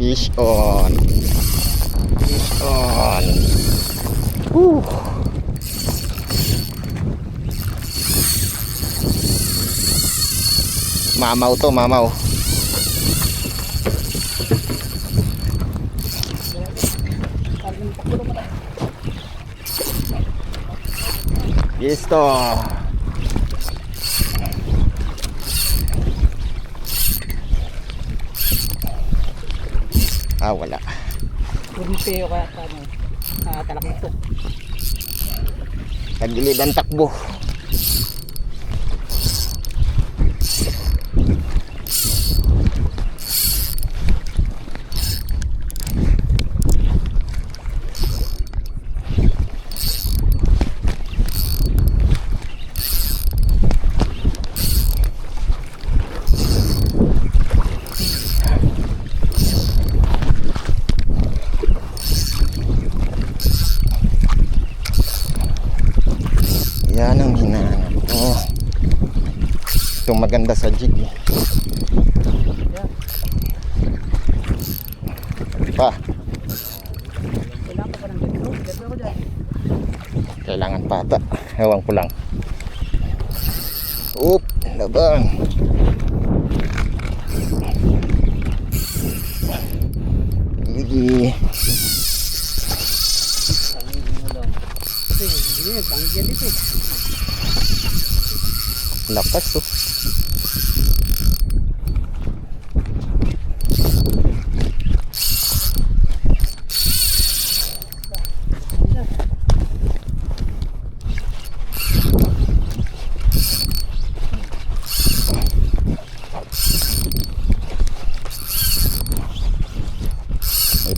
Fish on. Fish on. Woo. Mamaw to, mamaw. Listo. Wala. Puripeo kaya ano, talakito. Tagilid ang takbo. Yan ang hinahanap ko. Itong maganda sa jig eh. Pa. Kailangan pata. Ewan ko lang. Oop, laban. Gigi. Lakas to.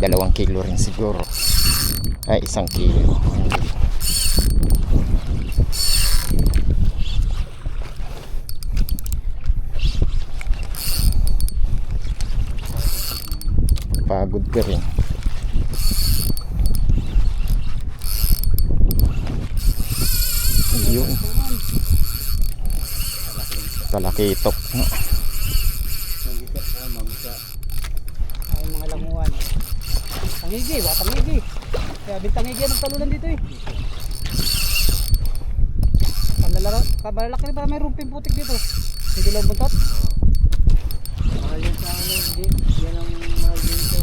May 2 kilo rin siguro. Ay, 1 kilo. Pagod ka rin. Yun. Talakitok. Ay, mga languan. Tangigi, tangigi. Kaya bintangigi ang talunan dito eh. Kabalaki para may rumping putik dito. Hindi lang buntot. Mahal yan sa ano, hindi. Yan ang mahal din sa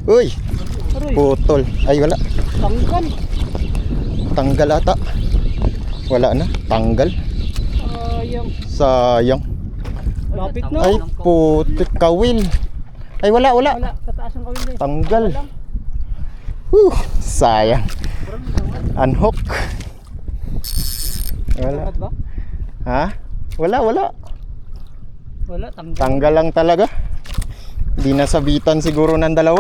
Uy! Putol. Ay, wala. Tanggal. Tanggal ata. Wala na. Tanggal. Sayang. Sayang. Lapit na. Ay, putik. Kawil. Ay, wala. Wala. Sa taas ng kawil eh. Tanggal. Sayang. Unhook. Wala. Dapat ba? Ha? Wala. Wala, tanggal. Tanggal lang talaga. Di nasabitan siguro ng 2.